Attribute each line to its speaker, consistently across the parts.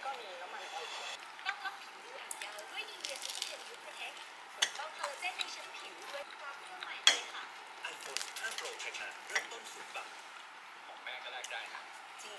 Speaker 1: ก็มีน้ำมันออยล์ตั้งรับผิวหนังยาวด้วย Nivea Super Youth Protect ปกป้องคอลลาเจนในชั้นผิวด้วยกราฟเครื่องใหม่เลยค่ะ
Speaker 2: iPhone 15 Pro ใช้งานเริ่มต้น0 บาทของแม่ก็แลกได้ค่ะจริง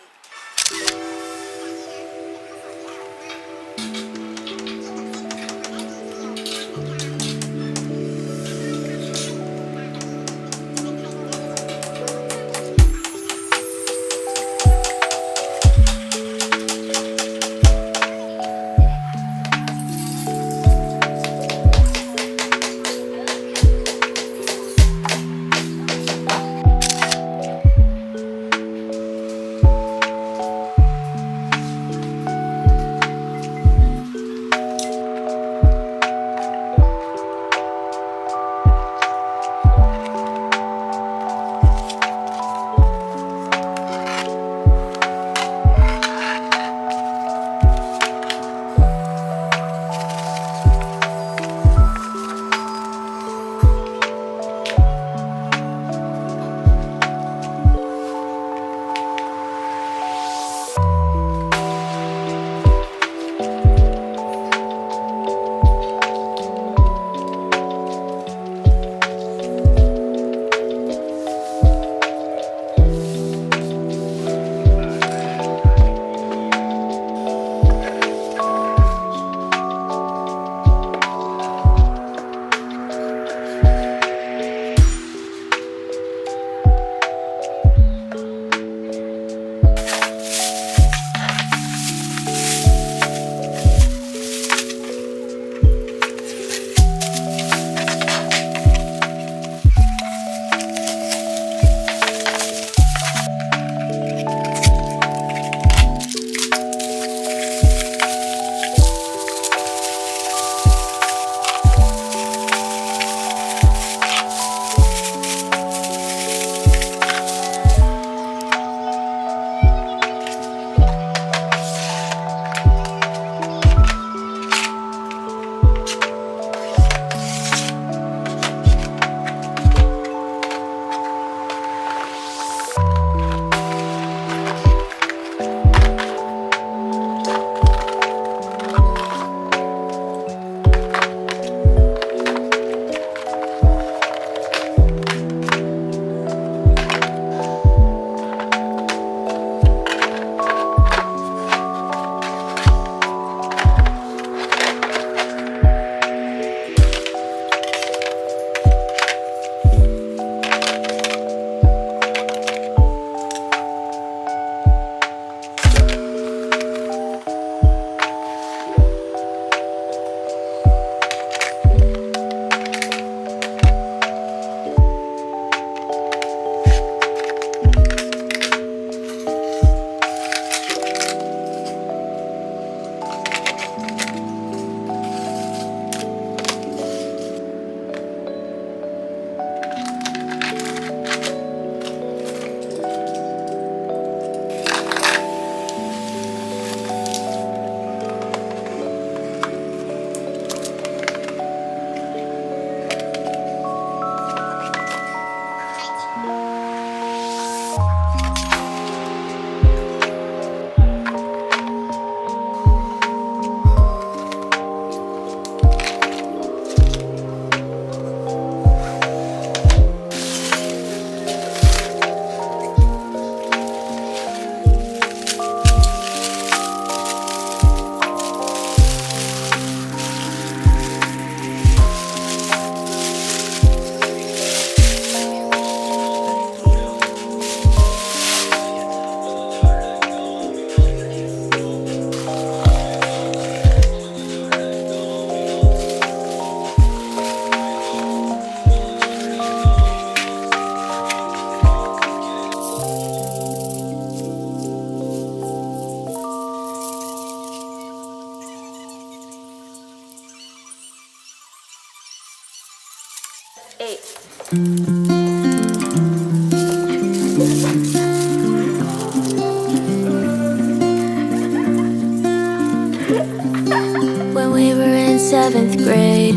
Speaker 3: When we were in 7th grade,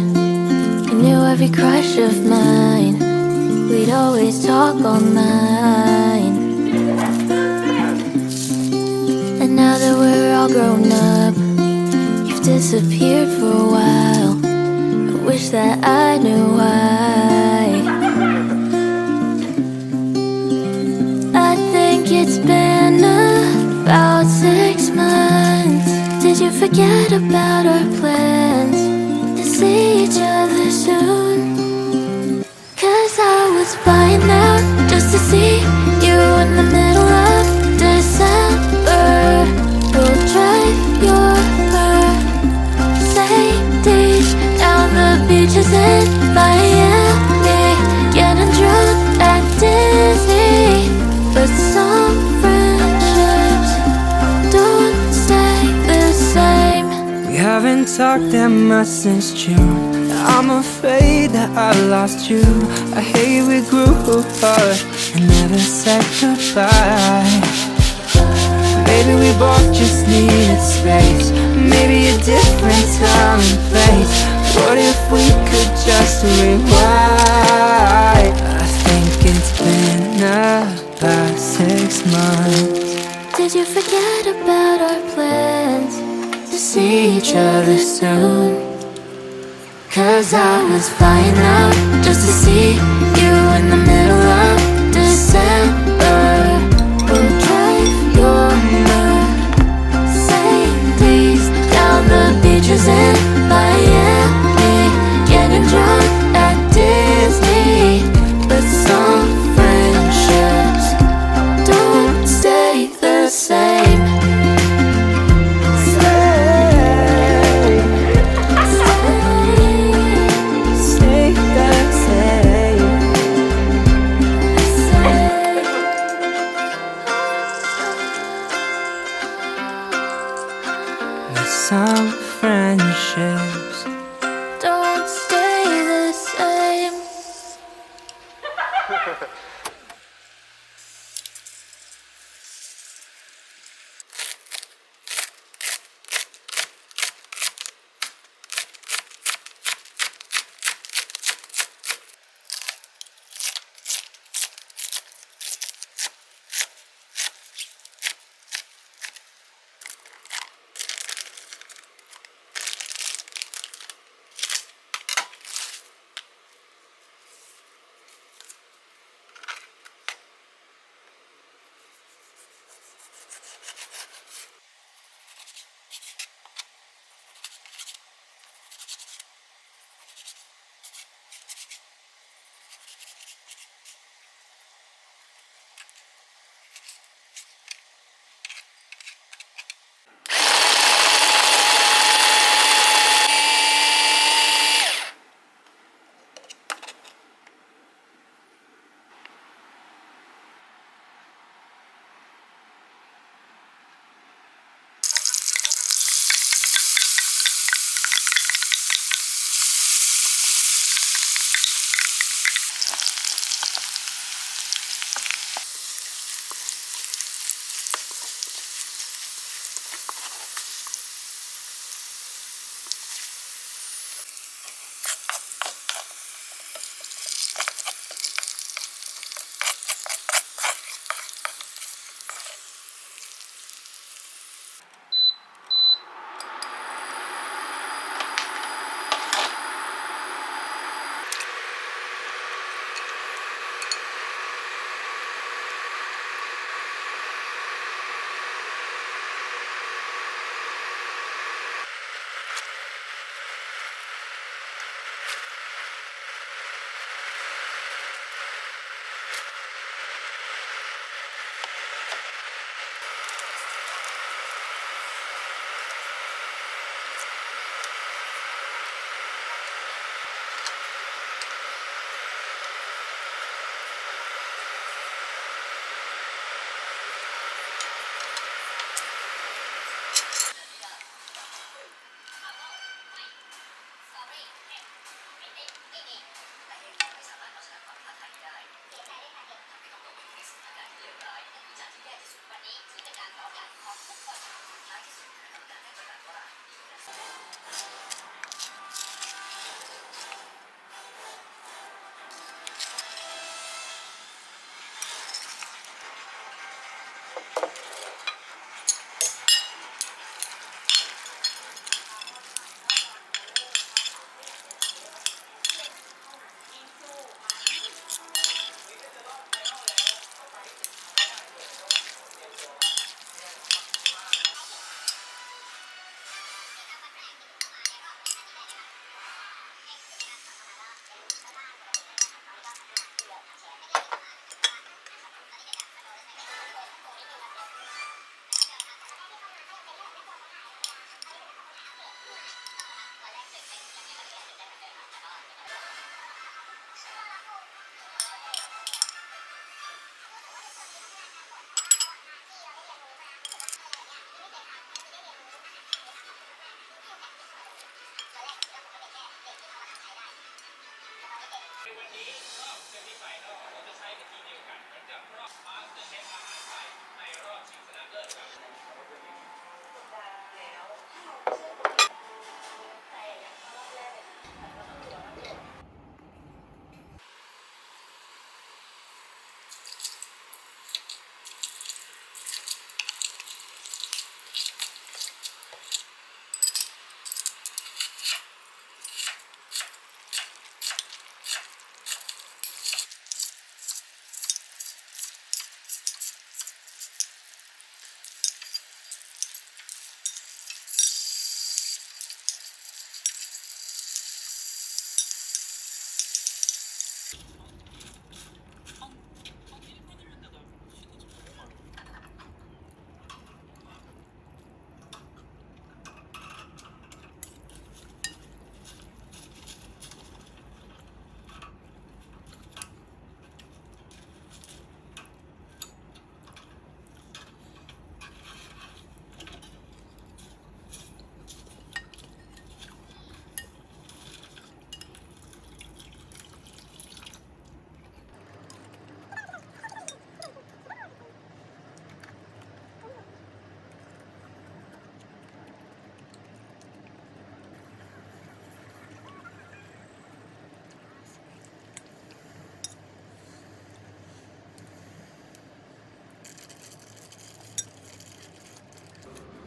Speaker 3: you knew every crush of mine. We'd always talk all night. And now that we're all grown up, you've disappeared for a while. I wish that I knew why. I think it's been about 6 months. Did you forget about our plans to see each other soon? 'Cause I was flying out just to see you in the middle of December. We'll drive your Mercedes down the beaches in Miami, getting drunk at Disney. But some friendships don't stay the same.
Speaker 4: We haven't talked that much since June. I'm afraid that I lost you. I hate we grew apart and never said goodbye. Maybe we both just needed space, maybe a different time and place. What if we could just rewind? I think it's been about 6 months.
Speaker 3: Did you forget about our plans to see each other soon? 'Cause I was flying out just to see you in the middle of December. We'll drive your Mercedes down the beaches in Miami, getting drunk at Disney. But some friendships don't stay the same.
Speaker 4: Some friendships
Speaker 3: Don't stay the same.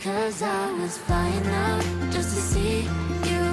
Speaker 3: 'Cause I was flying up just to see you